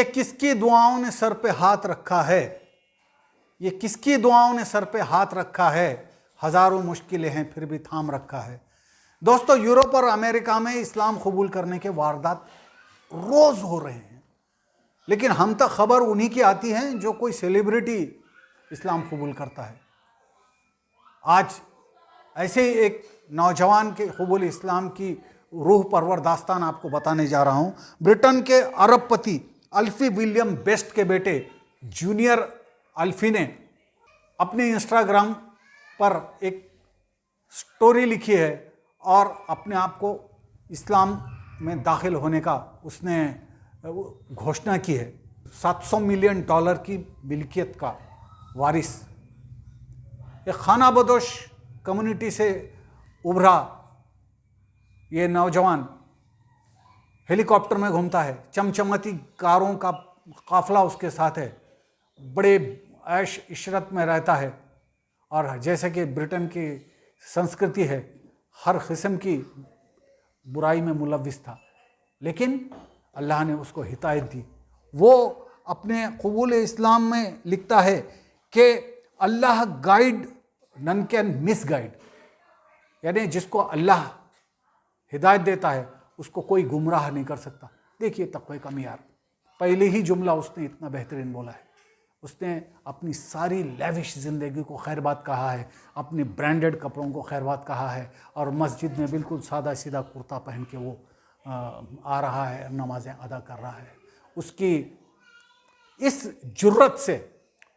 ये किसकी दुआओं ने सर पे हाथ रखा है, ये किसकी दुआओं ने सर पे हाथ रखा है, हजारों मुश्किलें हैं फिर भी थाम रखा है। दोस्तों, यूरोप और अमेरिका में इस्लाम कबूल करने के वारदात रोज हो रहे हैं, लेकिन हम तक खबर उन्हीं की आती है जो कोई सेलिब्रिटी इस्लाम कबूल करता है। आज ऐसे ही एक नौजवान के कबूल इस्लाम की रूह परवर दास्तान आपको बताने जा रहा हूं। ब्रिटेन के अरबपति अल्फी विलियम बेस्ट के बेटे जूनियर अल्फी ने अपने इंस्टाग्राम पर एक स्टोरी लिखी है और अपने आप को इस्लाम में दाखिल होने का उसने घोषणा की है। $700 मिलियन की मिल्कियत का वारिस, एक खाना बदोश कम्युनिटी से उभरा ये नौजवान हेलीकॉप्टर में घूमता है, चमचमाती कारों का काफिला उसके साथ है, बड़े ऐश इशरत में रहता है और जैसे कि ब्रिटेन की संस्कृति है हर किस्म की बुराई में मुलविस था, लेकिन अल्लाह ने उसको हिदायत दी। वो अपने कबूल इस्लाम में लिखता है कि Allah guide none can misguide, यानी जिसको अल्लाह हिदायत देता है उसको कोई गुमराह नहीं कर सकता। देखिए तक़वे का मियार, पहले ही जुमला उसने इतना बेहतरीन बोला है। उसने अपनी सारी लेविश ज़िंदगी को खैरबाद कहा है, अपने ब्रांडेड कपड़ों को खैरबाद कहा है और मस्जिद में बिल्कुल सादा सीधा कुर्ता पहन के वो आ रहा है, नमाज़ें अदा कर रहा है। उसकी इस जुर्रत से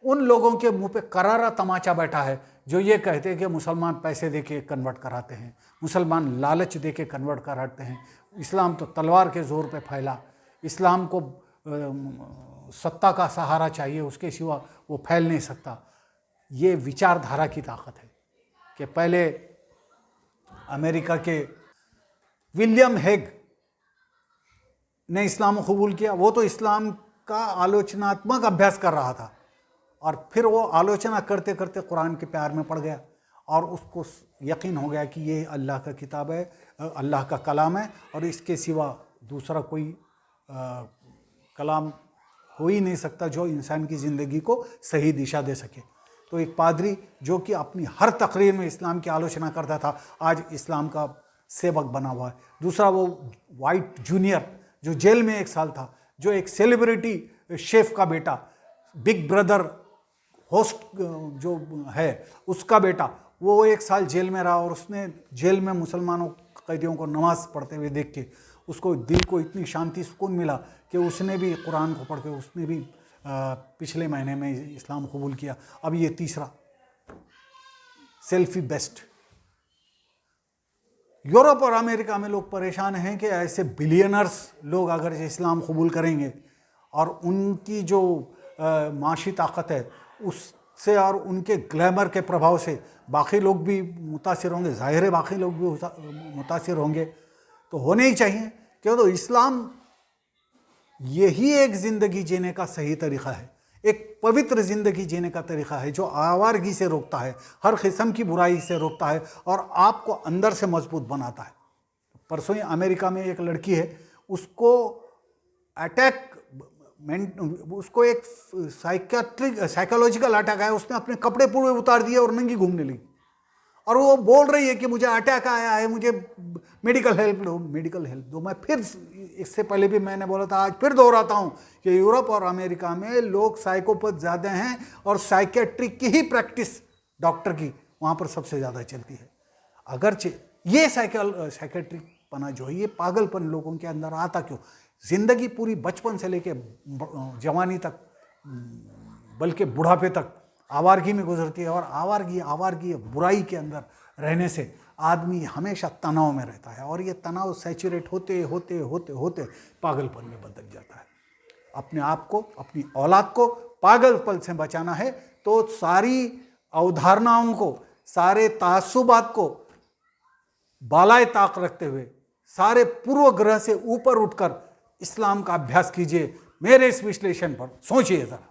उन लोगों के मुंह पे करारा तमाचा बैठा है जो ये कहते हैं कि मुसलमान पैसे दे के कन्वर्ट कराते हैं, मुसलमान लालच दे के कन्वर्ट कराते हैं, इस्लाम तो तलवार के ज़ोर पे फैला, इस्लाम को सत्ता का सहारा चाहिए, उसके सिवा वो फैल नहीं सकता। ये विचारधारा की ताकत है कि पहले अमेरिका के विलियम हेग ने इस्लाम कबूल किया। वो तो इस्लाम का आलोचनात्मक अभ्यास कर रहा था और फिर वो आलोचना करते करते कुरान के प्यार में पड़ गया और उसको यकीन हो गया कि ये अल्लाह का किताब है, अल्लाह का कलाम है और इसके सिवा दूसरा कोई कलाम हो ही नहीं सकता जो इंसान की ज़िंदगी को सही दिशा दे सके। तो एक पादरी जो कि अपनी हर तकरीर में इस्लाम की आलोचना करता था, आज इस्लाम का सेवक बना हुआ है। दूसरा वो वाइट जूनियर जो जेल में 1 साल था, जो एक सेलिब्रिटी शेफ का बेटा, बिग ब्रदर होस्ट जो है उसका बेटा, वो 1 साल जेल में रहा और उसने जेल में मुसलमानों कैदियों को नमाज पढ़ते हुए देख के उसको दिल को इतनी शांति सुकून मिला कि उसने भी कुरान को पढ़ के उसने भी पिछले महीने में इस्लाम कबूल किया। अब ये तीसरा सेल्फी बेस्ट। यूरोप और अमेरिका में लोग परेशान हैं कि ऐसे बिलियनर्स लोग अगर इस्लाम कबूल करेंगे और उनकी जो माशी ताकत है उससे और उनके ग्लैमर के प्रभाव से बाकी लोग भी मुतासिर होंगे, ज़ाहिर है बाकी लोग भी मुतासिर होंगे, तो होने ही चाहिए। क्यों? तो इस्लाम यही एक ज़िंदगी जीने का सही तरीक़ा है, एक पवित्र ज़िंदगी जीने का तरीक़ा है जो आवारगी से रोकता है, हर किस्म की बुराई से रोकता है और आपको अंदर से मजबूत बनाता है। परसों ही अमेरिका में एक लड़की है, उसको उसको एक साइकोलॉजिकल अटैक आया, उसने अपने कपड़े पूरे उतार दिए और नंगी घूमने लगी और वो बोल रही है कि मुझे अटैक आया है, मुझे मेडिकल हेल्प दो, मेडिकल हेल्प दो। मैं फिर इससे पहले भी मैंने बोला था, आज फिर दोहराता हूँ कि यूरोप और अमेरिका में लोग साइकोपैथ ज़्यादा हैं और साइकेट्रिक की ही प्रैक्टिस डॉक्टर की वहाँ पर सबसे ज़्यादा चलती है। अगरचे ये साइकेट्रिक पना जो है, ये पागलपन लोगों के अंदर आता क्यों? ज़िंदगी पूरी बचपन से लेके जवानी तक बल्कि बुढ़ापे तक आवारगी में गुजरती है और आवारगी बुराई के अंदर रहने से आदमी हमेशा तनाव में रहता है और ये तनाव सैचुरेट होते होते होते होते पागलपन में बदल जाता है। अपने आप को, अपनी औलाद को पागलपन से बचाना है तो सारी अवधारणाओं को, सारे तासुबात को बालाए ताक रखते हुए, सारे पूर्व ग्रह से ऊपर उठकर इस्लाम का अभ्यास कीजिए। मेरे इस विश्लेषण पर सोचिए ज़रा।